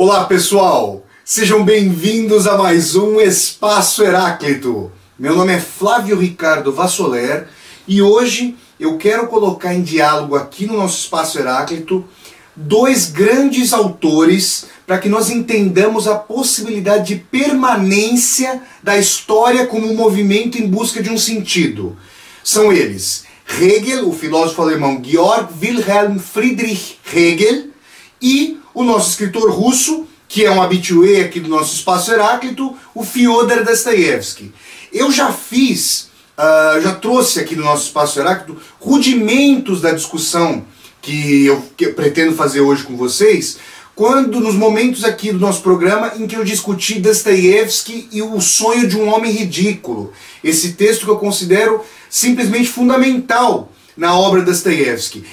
Olá pessoal, sejam bem-vindos a mais um Espaço Heráclito. Meu nome é Flávio Ricardo Vassoler e hoje eu quero colocar em diálogo aqui no nosso Espaço Heráclito dois grandes autores para que nós entendamos a possibilidade de permanência da história como um movimento em busca de um sentido. São eles Hegel, o filósofo alemão Georg Wilhelm Friedrich Hegel, e o nosso escritor russo, que é um habitué aqui do nosso Espaço Heráclito, o Fyodor Dostoiévski. Eu já já trouxe aqui no nosso Espaço Heráclito rudimentos da discussão que eu pretendo fazer hoje com vocês, nos momentos aqui do nosso programa em que eu discuti Dostoiévski e o sonho de um homem ridículo. Esse texto que eu considero simplesmente fundamental na obra de Dostoiévski.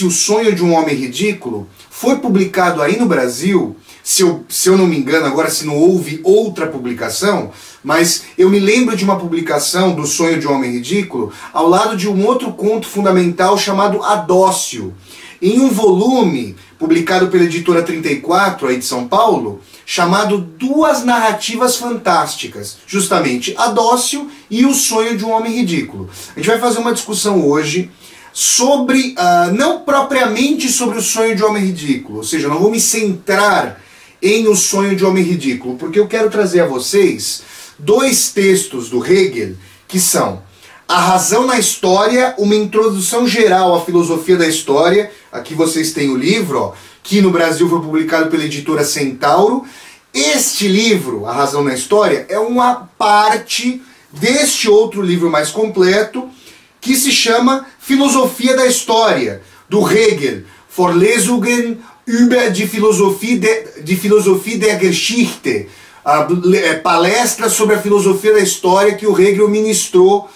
O sonho de um homem ridículo foi publicado aí no Brasil, se eu não me engano, agora se não houve outra publicação, mas eu me lembro de uma publicação do Sonho de um Homem Ridículo ao lado de um outro conto fundamental chamado Adócio, em um volume publicado pela editora 34, aí de São Paulo, chamado Duas Narrativas Fantásticas, justamente Adócio e O Sonho de um Homem Ridículo. A gente vai fazer uma discussão hoje sobre, não propriamente sobre o sonho de um homem ridículo, ou seja, eu não vou me centrar em O Sonho de um Homem Ridículo, porque eu quero trazer a vocês dois textos do Hegel, que são A Razão na História, uma introdução geral à filosofia da história. Aqui vocês têm o livro, que no Brasil foi publicado pela editora Centauro. Este livro, A Razão na História, é uma parte deste outro livro mais completo, que se chama Filosofia da História, do Hegel, Vorlesungen über die Philosophie der Geschichte, palestra sobre a filosofia da história que o Hegel ministrou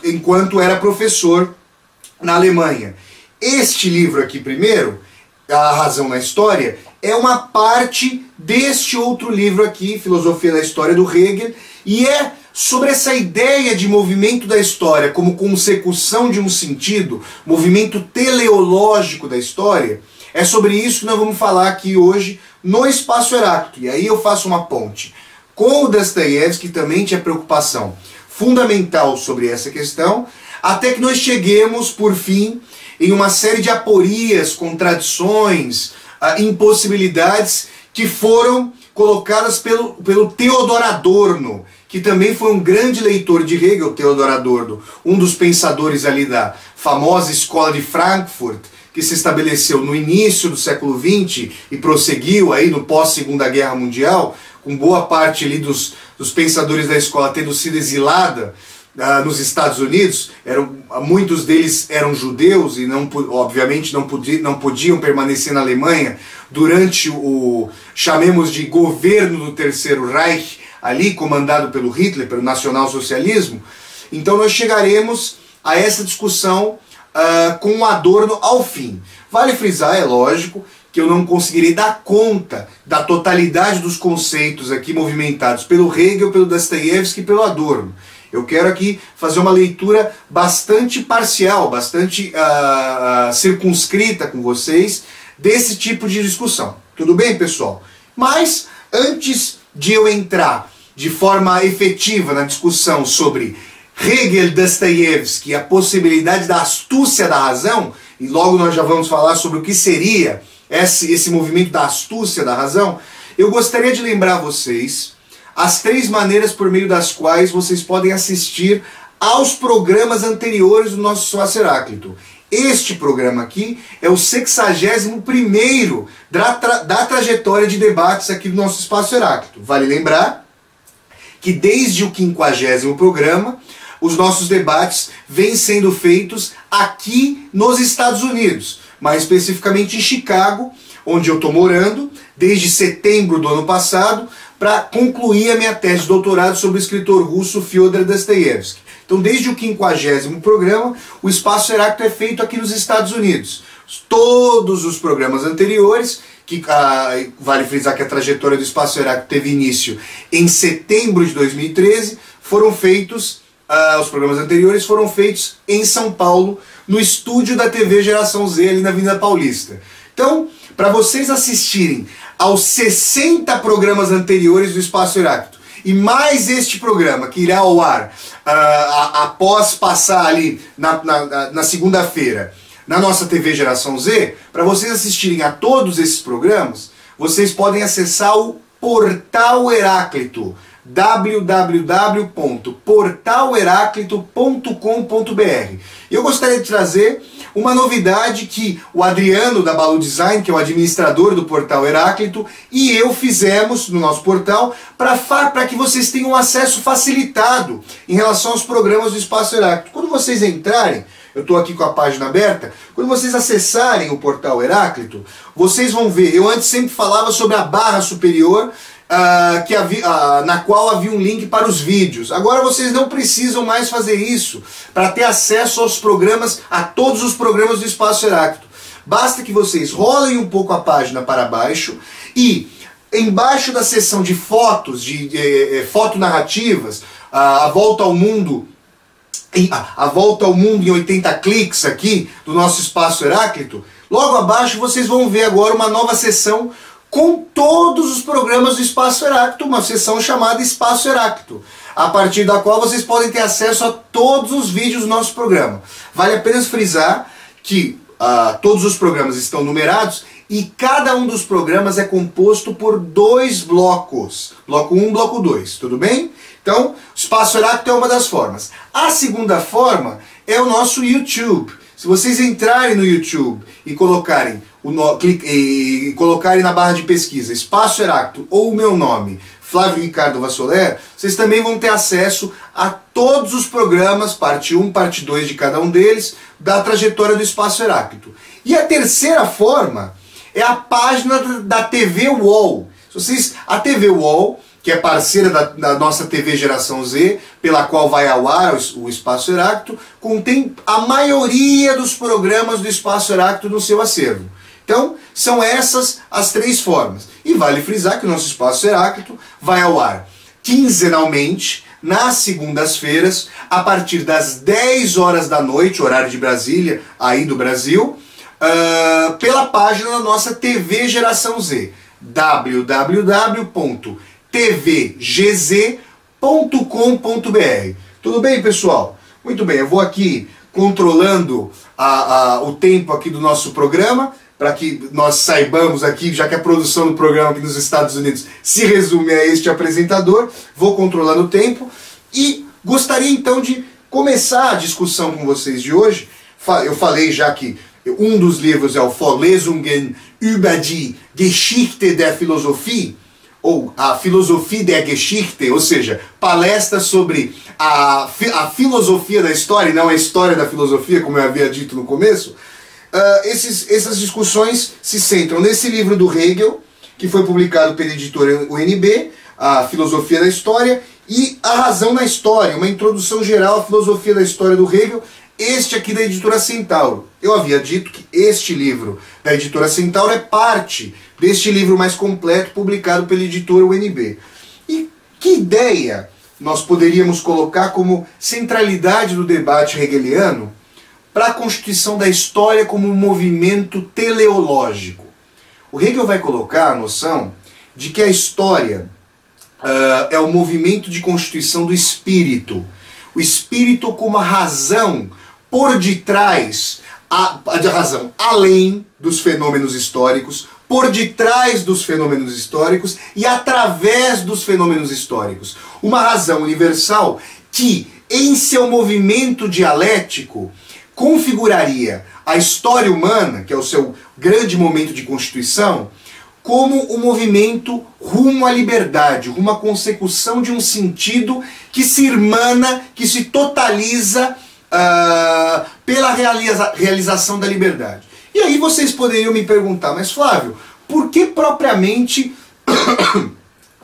enquanto era professor na Alemanha. Este livro aqui primeiro, A Razão na História, é uma parte deste outro livro aqui, Filosofia da História do Hegel, e é sobre essa ideia de movimento da história como consecução de um sentido, movimento teleológico da história. É sobre isso que nós vamos falar aqui hoje no Espaço Heráclito. E aí eu faço uma ponte com o Dostoiévski, que também tinha preocupação fundamental sobre essa questão, até que nós cheguemos, por fim, em uma série de aporias, contradições, impossibilidades que foram colocadas pelo Theodor Adorno, que também foi um grande leitor de Hegel, Theodor Adorno, um dos pensadores ali da famosa escola de Frankfurt, que se estabeleceu no início do século XX e prosseguiu aí no pós-Segunda Guerra Mundial, com boa parte ali dos pensadores da escola tendo sido exilada nos Estados Unidos. Muitos deles eram judeus e obviamente não podiam permanecer na Alemanha durante o, chamemos de, governo do Terceiro Reich, ali comandado pelo Hitler, pelo nacionalsocialismo. Então nós chegaremos a essa discussão com o Adorno ao fim. Vale frisar, é lógico, que eu não conseguirei dar conta da totalidade dos conceitos aqui movimentados pelo Hegel, pelo Dostoiévski e pelo Adorno. Eu quero aqui fazer uma leitura bastante parcial, bastante circunscrita com vocês desse tipo de discussão. Tudo bem, pessoal? Mas antes de eu entrar de forma efetiva na discussão sobre Hegel, Dostoiévski, a possibilidade da astúcia da razão, e logo nós já vamos falar sobre o que seria esse movimento da astúcia da razão, eu gostaria de lembrar a vocês as três maneiras por meio das quais vocês podem assistir aos programas anteriores do nosso Espaço Heráclito. Este programa aqui é o 61º da trajetória de debates aqui do nosso Espaço Heráclito. Vale lembrar que desde o 50º programa, os nossos debates vêm sendo feitos aqui nos Estados Unidos, mais especificamente em Chicago, onde eu estou morando, desde setembro do ano passado, para concluir a minha tese de doutorado sobre o escritor russo Fyodor Dostoiévski. Então, desde o 50º programa, o Espaço Heráclito é feito aqui nos Estados Unidos. Todos os programas anteriores, que vale frisar que a trajetória do Espaço Heráclito teve início em setembro de 2013, foram feitos, os programas anteriores foram feitos em São Paulo, no estúdio da TV Geração Z, ali na Avenida Paulista. Então, para vocês assistirem aos 60 programas anteriores do Espaço Heráclito, e mais este programa que irá ao ar após passar ali na segunda-feira na nossa TV Geração Z, para vocês assistirem a todos esses programas, vocês podem acessar o Portal Heráclito, www.portalheraclito.com.br. Eu gostaria de trazer uma novidade que o Adriano da Balu Design, que é o administrador do Portal Heráclito, e eu fizemos no nosso portal para que vocês tenham acesso facilitado em relação aos programas do Espaço Heráclito. Quando vocês entrarem, eu estou aqui com a página aberta, quando vocês acessarem o Portal Heráclito, vocês vão ver, eu antes sempre falava sobre a barra superior, na qual havia um link para os vídeos. Agora vocês não precisam mais fazer isso para ter acesso aos programas, a todos os programas do Espaço Heráclito. Basta que vocês rolem um pouco a página para baixo e embaixo da seção de fotos, de fotonarrativas, a volta ao mundo em 80 cliques aqui do nosso Espaço Heráclito, logo abaixo vocês vão ver agora uma nova seção com todos os programas do Espaço Heráclito, uma seção chamada Espaço Heráclito, a partir da qual vocês podem ter acesso a todos os vídeos do nosso programa. Vale apenas frisar que todos os programas estão numerados e cada um dos programas é composto por 2 blocos. Bloco 1, bloco 2, tudo bem? Então, o Espaço Heráclito é uma das formas. A segunda forma é o nosso YouTube. Se vocês entrarem no YouTube e colocarem na barra de pesquisa Espaço Heráclito ou o meu nome, Flávio Ricardo Vassoler, vocês também vão ter acesso a todos os programas, parte 1, parte 2 de cada um deles, da trajetória do Espaço Heráclito. E a terceira forma é a página da TV UOL. A TV UOL, que é parceira da nossa TV Geração Z, pela qual vai ao ar o Espaço Heráclito, contém a maioria dos programas do Espaço Heráclito no seu acervo. Então, são essas as 3 formas. E vale frisar que o nosso Espaço Heráclito vai ao ar quinzenalmente, nas segundas-feiras, a partir das 10 horas da noite, horário de Brasília, aí do Brasil, pela página da nossa TV Geração Z, www.tvgz.com.br. Tudo bem, pessoal? Muito bem, eu vou aqui controlando o tempo aqui do nosso programa, para que nós saibamos aqui, já que a produção do programa aqui nos Estados Unidos se resume a este apresentador, vou controlando o tempo e gostaria então de começar a discussão com vocês de hoje. Eu falei já que um dos livros é o Vorlesungen über die Geschichte der Philosophie, ou a Philosophie der Geschichte, ou seja, palestras sobre a filosofia da história e não a história da filosofia, como eu havia dito no começo. Essas discussões se centram nesse livro do Hegel, que foi publicado pela editora UNB, a Filosofia da História, e A Razão na História, uma introdução geral à filosofia da história do Hegel, este aqui da editora Centauro. Eu havia dito que este livro da editora Centauro é parte deste livro mais completo publicado pela editora UNB. E que ideia nós poderíamos colocar como centralidade do debate hegeliano para a constituição da história como um movimento teleológico? O Hegel vai colocar a noção de que a história é o movimento de constituição do espírito. O espírito como a razão por detrás, a razão além dos fenômenos históricos, por detrás dos fenômenos históricos e através dos fenômenos históricos. Uma razão universal que, em seu movimento dialético, configuraria a história humana, que é o seu grande momento de constituição, como um movimento rumo à liberdade, rumo à consecução de um sentido que se irmana, que se totaliza pela realização da liberdade. E aí vocês poderiam me perguntar, mas Flávio, por que propriamente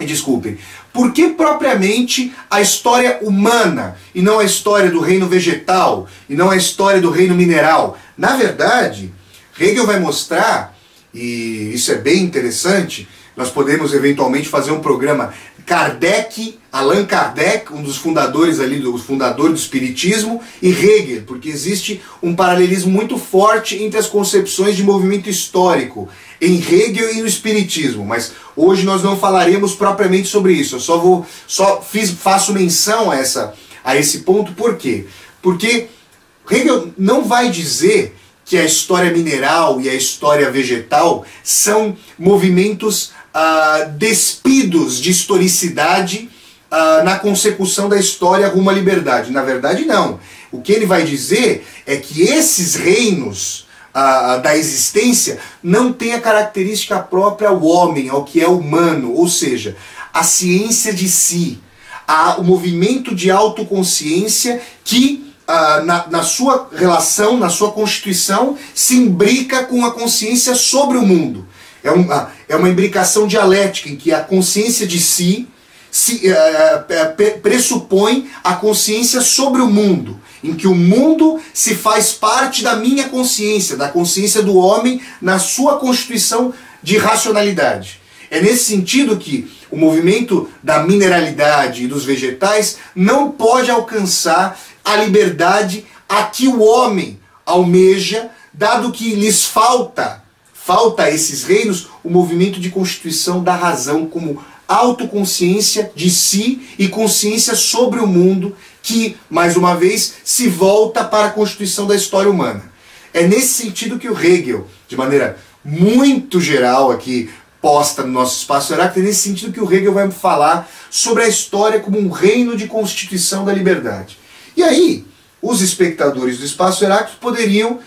desculpem, por que propriamente a história humana e não a história do reino vegetal e não a história do reino mineral? Na verdade, Hegel vai mostrar, e isso é bem interessante, Nós podemos eventualmente fazer um programa Kardec, Allan Kardec, um dos fundadores ali, do fundador do Espiritismo, e Hegel, porque existe um paralelismo muito forte entre as concepções de movimento histórico em Hegel e no Espiritismo, mas hoje nós não falaremos propriamente sobre isso. Eu faço menção a esse ponto. Por quê? Porque Hegel não vai dizer que a história mineral e a história vegetal são movimentos despidos de historicidade na consecução da história rumo à liberdade. Na verdade, não. O que ele vai dizer é que esses reinos da existência não têm a característica própria ao homem, ao que é humano, ou seja, a ciência de si, o movimento de autoconsciência que na sua relação, na sua constituição, se imbrica com a consciência sobre o mundo. É uma imbricação dialética em que a consciência de si pressupõe a consciência sobre o mundo, em que o mundo se faz parte da minha consciência, da consciência do homem na sua constituição de racionalidade. É nesse sentido que o movimento da mineralidade e dos vegetais não pode alcançar a liberdade a que o homem almeja, dado que lhes falta a esses reinos o movimento de constituição da razão como autoconsciência de si e consciência sobre o mundo que, mais uma vez, se volta para a constituição da história humana. É nesse sentido que o Hegel, de maneira muito geral aqui, posta no nosso espaço Heráclito, é nesse sentido que o Hegel vai falar sobre a história como um reino de constituição da liberdade. E aí, os espectadores do espaço Heráclito poderiam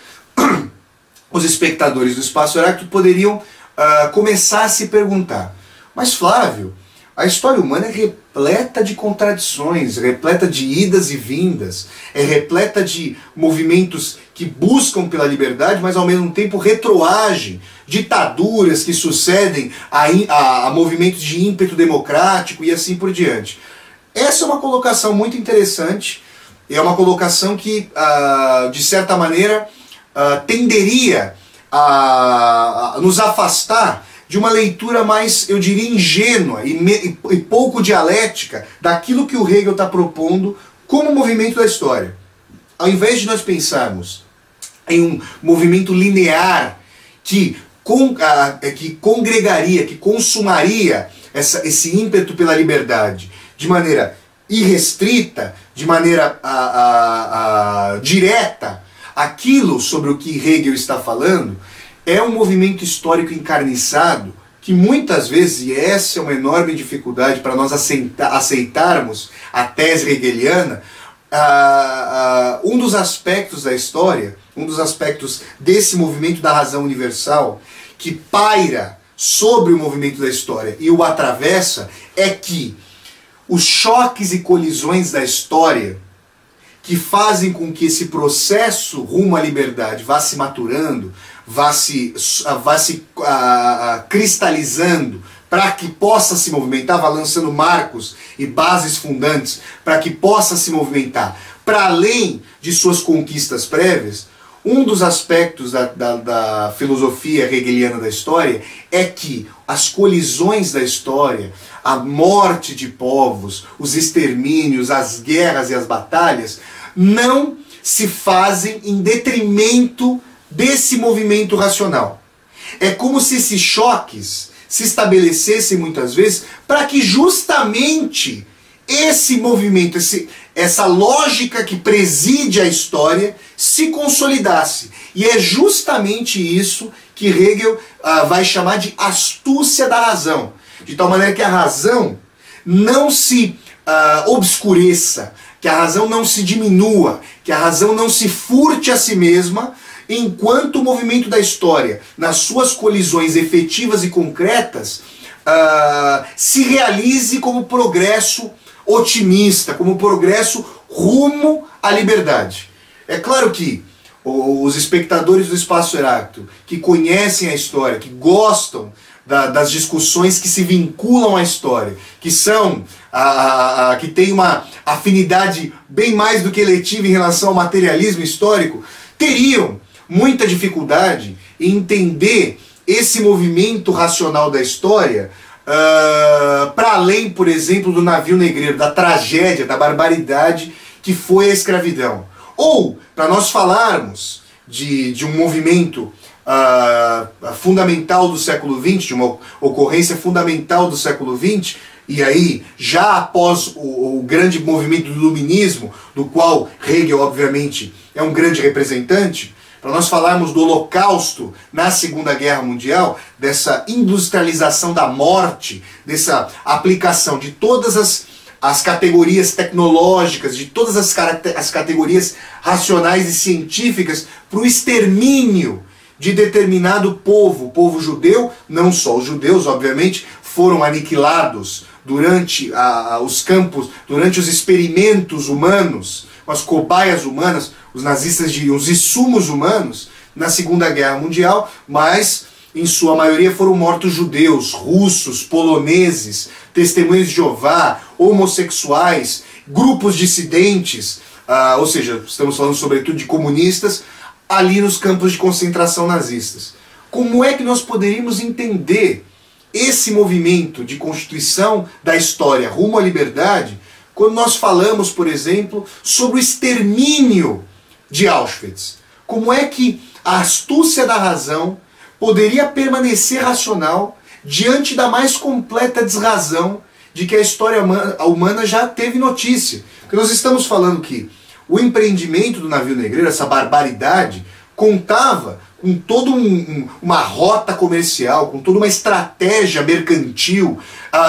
começar a se perguntar: mas Flávio, a história humana é repleta de contradições, repleta de idas e vindas, é repleta de movimentos que buscam pela liberdade, mas ao mesmo tempo retroagem, ditaduras que sucedem a movimentos de ímpeto democrático e assim por diante. Essa é uma colocação muito interessante, é uma colocação que, de certa maneira, tenderia a nos afastar de uma leitura mais, eu diria, ingênua e pouco dialética daquilo que o Hegel está propondo como movimento da história. Ao invés de nós pensarmos em um movimento linear que congregaria, que consumaria esse ímpeto pela liberdade de maneira irrestrita, de maneira direta, aquilo sobre o que Hegel está falando é um movimento histórico encarniçado que muitas vezes, e essa é uma enorme dificuldade para nós aceitarmos a tese hegeliana, um dos aspectos da história, um dos aspectos desse movimento da razão universal que paira sobre o movimento da história e o atravessa, é que os choques e colisões da história que fazem com que esse processo rumo à liberdade vá se maturando, vá se cristalizando, para que possa se movimentar, vá lançando marcos e bases fundantes, para que possa se movimentar para além de suas conquistas prévias. Um dos aspectos da filosofia hegeliana da história é que as colisões da história, a morte de povos, os extermínios, as guerras e as batalhas, não se fazem em detrimento desse movimento racional. É como se esses choques se estabelecessem muitas vezes para que justamente esse movimento, essa lógica que preside a história se consolidasse. E é justamente isso que Hegel vai chamar de astúcia da razão. De tal maneira que a razão não se obscureça, que a razão não se diminua, que a razão não se furte a si mesma, enquanto o movimento da história, nas suas colisões efetivas e concretas, se realize como progresso otimista, como progresso rumo à liberdade. É claro que os espectadores do Espaço Heráclito, que conhecem a história, que gostam das discussões que se vinculam à história, que são que têm uma afinidade bem mais do que eletiva em relação ao materialismo histórico, teriam muita dificuldade em entender esse movimento racional da história para além, por exemplo, do navio negreiro, da tragédia, da barbaridade que foi a escravidão. Ou, para nós falarmos de um movimento fundamental do século XX, de uma ocorrência fundamental do século XX, e aí, já após o grande movimento do iluminismo, do qual Hegel, obviamente, é um grande representante, para nós falarmos do Holocausto na Segunda Guerra Mundial, dessa industrialização da morte, dessa aplicação de todas as categorias tecnológicas, de todas as categorias racionais e científicas para o extermínio de determinado povo, o povo judeu, não só os judeus, obviamente, foram aniquilados durante os campos, durante os experimentos humanos, as cobaias humanas, os nazistas os insumos humanos na Segunda Guerra Mundial, mas em sua maioria foram mortos judeus, russos, poloneses, testemunhas de Jeová, homossexuais, grupos dissidentes, ou seja, estamos falando sobretudo de comunistas, ali nos campos de concentração nazistas. Como é que nós poderíamos entender esse movimento de constituição da história rumo à liberdade quando nós falamos, por exemplo, sobre o extermínio de Auschwitz? Como é que a astúcia da razão poderia permanecer racional diante da mais completa desrazão de que a história humana já teve notícia? Porque nós estamos falando que o empreendimento do navio negreiro, essa barbaridade, contava com toda uma rota comercial, com toda uma estratégia mercantil,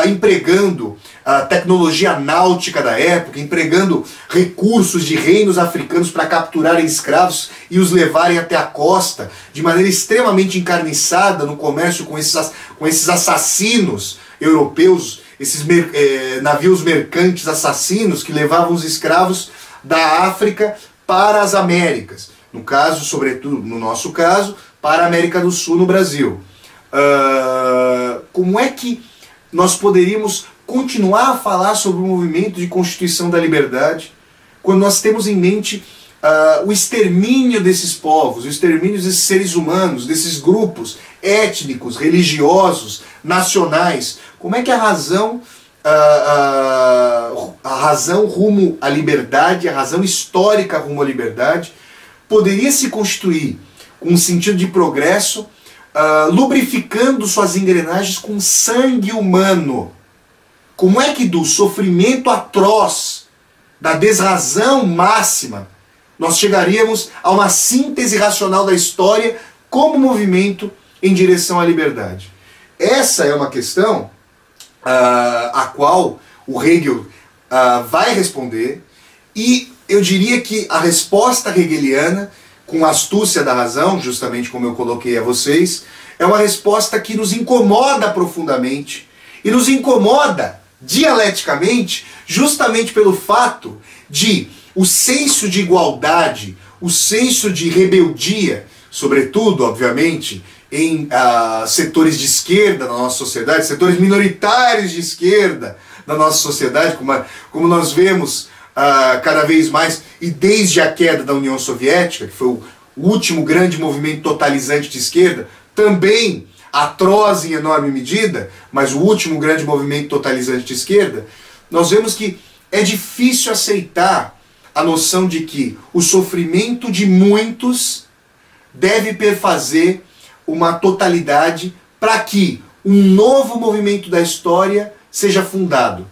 empregando a tecnologia náutica da época, empregando recursos de reinos africanos para capturarem escravos e os levarem até a costa, de maneira extremamente encarniçada no comércio com esses assassinos europeus, esses navios mercantes assassinos que levavam os escravos da África para as Américas. No caso, sobretudo no nosso caso, para a América do Sul, no Brasil. Como é que nós poderíamos continuar a falar sobre o movimento de constituição da liberdade quando nós temos em mente o extermínio desses povos, o extermínio desses seres humanos, desses grupos étnicos, religiosos, nacionais? Como é que a razão rumo à liberdade, a razão histórica rumo à liberdade, poderia se constituir com um sentido de progresso, lubrificando suas engrenagens com sangue humano? Como é que do sofrimento atroz, da desrazão máxima, nós chegaríamos a uma síntese racional da história como movimento em direção à liberdade? Essa é uma questão a qual o Hegel vai responder, e eu diria que a resposta hegeliana, com a astúcia da razão, justamente como eu coloquei a vocês, é uma resposta que nos incomoda profundamente, e nos incomoda dialeticamente, justamente pelo fato de o senso de igualdade, o senso de rebeldia, sobretudo, obviamente, em setores de esquerda da nossa sociedade, setores minoritários de esquerda da nossa sociedade, como nós vemos cada vez mais, e desde a queda da União Soviética, que foi o último grande movimento totalizante de esquerda, também atroz em enorme medida, mas o último grande movimento totalizante de esquerda, nós vemos que é difícil aceitar a noção de que o sofrimento de muitos deve perfazer uma totalidade para que um novo movimento da história seja fundado.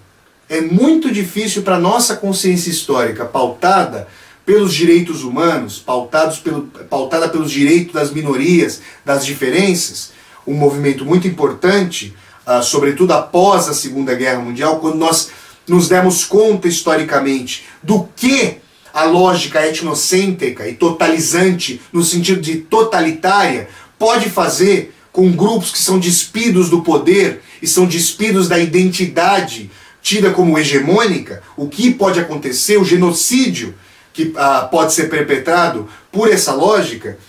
É muito difícil para a nossa consciência histórica, pautada pelos direitos humanos, pautada pelos direitos das minorias, das diferenças, um movimento muito importante, sobretudo após a Segunda Guerra Mundial, quando nós nos demos conta historicamente do que a lógica etnocêntrica e totalizante, no sentido de totalitária, pode fazer com grupos que são despidos do poder e são despidos da identidade tida como hegemônica, o que pode acontecer, o genocídio que pode ser perpetrado por essa lógica,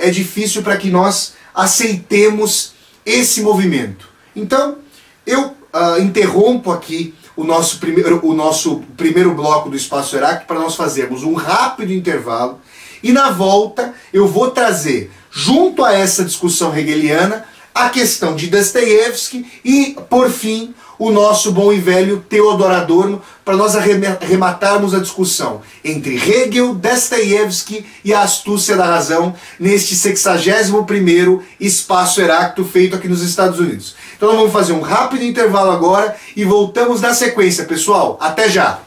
é difícil para que nós aceitemos esse movimento. Então, eu interrompo aqui o nosso primeiro bloco do Espaço Heráclito para nós fazermos um rápido intervalo E na volta eu vou trazer, junto a essa discussão hegeliana, a questão de Dostoiévski e, por fim, o nosso bom e velho Theodor Adorno, para nós arrematarmos a discussão entre Hegel, Dostoiévski e a astúcia da razão neste 61º Espaço Heráclito feito aqui nos Estados Unidos. Então nós vamos fazer um rápido intervalo agora e voltamos na sequência, pessoal. Até já!